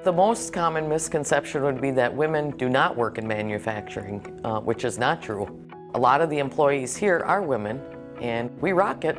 The most common misconception would be that women do not work in manufacturing, which is not true. A lot of the employees here are women, and we rock it.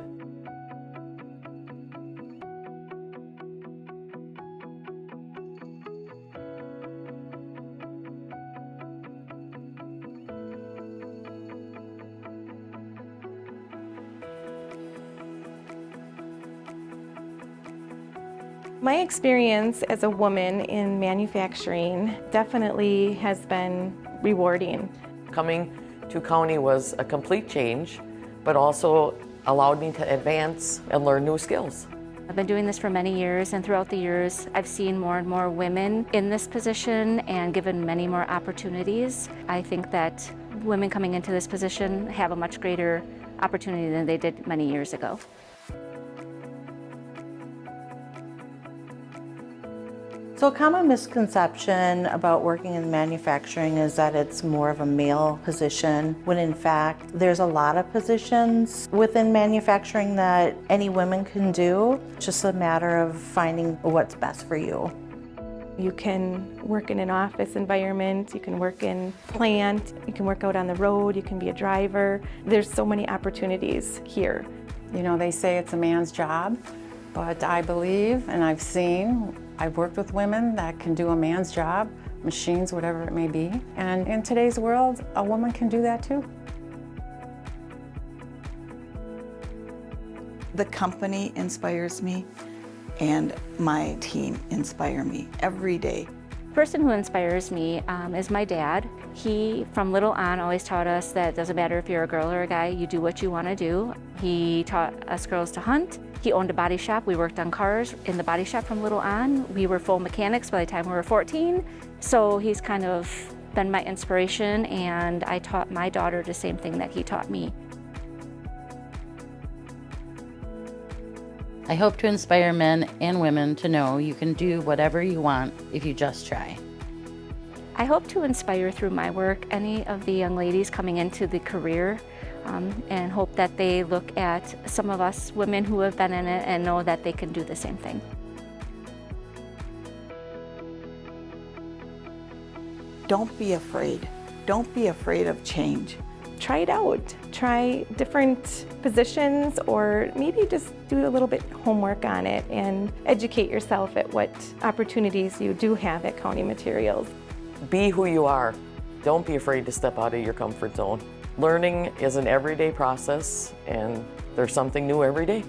My experience as a woman in manufacturing definitely has been rewarding. Coming to County was a complete change, but also allowed me to advance and learn new skills. I've been doing this for many years, and throughout the years I've seen more and more women in this position and given many more opportunities. I think that women coming into this position have a much greater opportunity than they did many years ago. So a common misconception about working in manufacturing is that it's more of a male position, when in fact there's a lot of positions within manufacturing that any women can do. It's just a matter of finding what's best for you. You can work in an office environment, you can work in plant, you can work out on the road, you can be a driver. There's so many opportunities here. You know, they say it's a man's job, but I believe, and I've worked with women that can do a man's job, machines, whatever it may be. And in today's world, a woman can do that too. The company inspires me, and my team inspire me every day. The person who inspires me is my dad. He, from little on, always taught us that it doesn't matter if you're a girl or a guy, you do what you want to do. He taught us girls to hunt. He owned a body shop. We worked on cars in the body shop from little on. We were full mechanics by the time we were 14. So he's kind of been my inspiration, and I taught my daughter the same thing that he taught me. I hope to inspire men and women to know you can do whatever you want if you just try. I hope to inspire through my work any of the young ladies coming into the career, and hope that they look at some of us women who have been in it and know that they can do the same thing. Don't be afraid. Don't be afraid of change. Try it out. Try different positions, or maybe just do a little bit homework on it and educate yourself at what opportunities you do have at County Materials. Be who you are. Don't be afraid to step out of your comfort zone. Learning is an everyday process, and there's something new every day.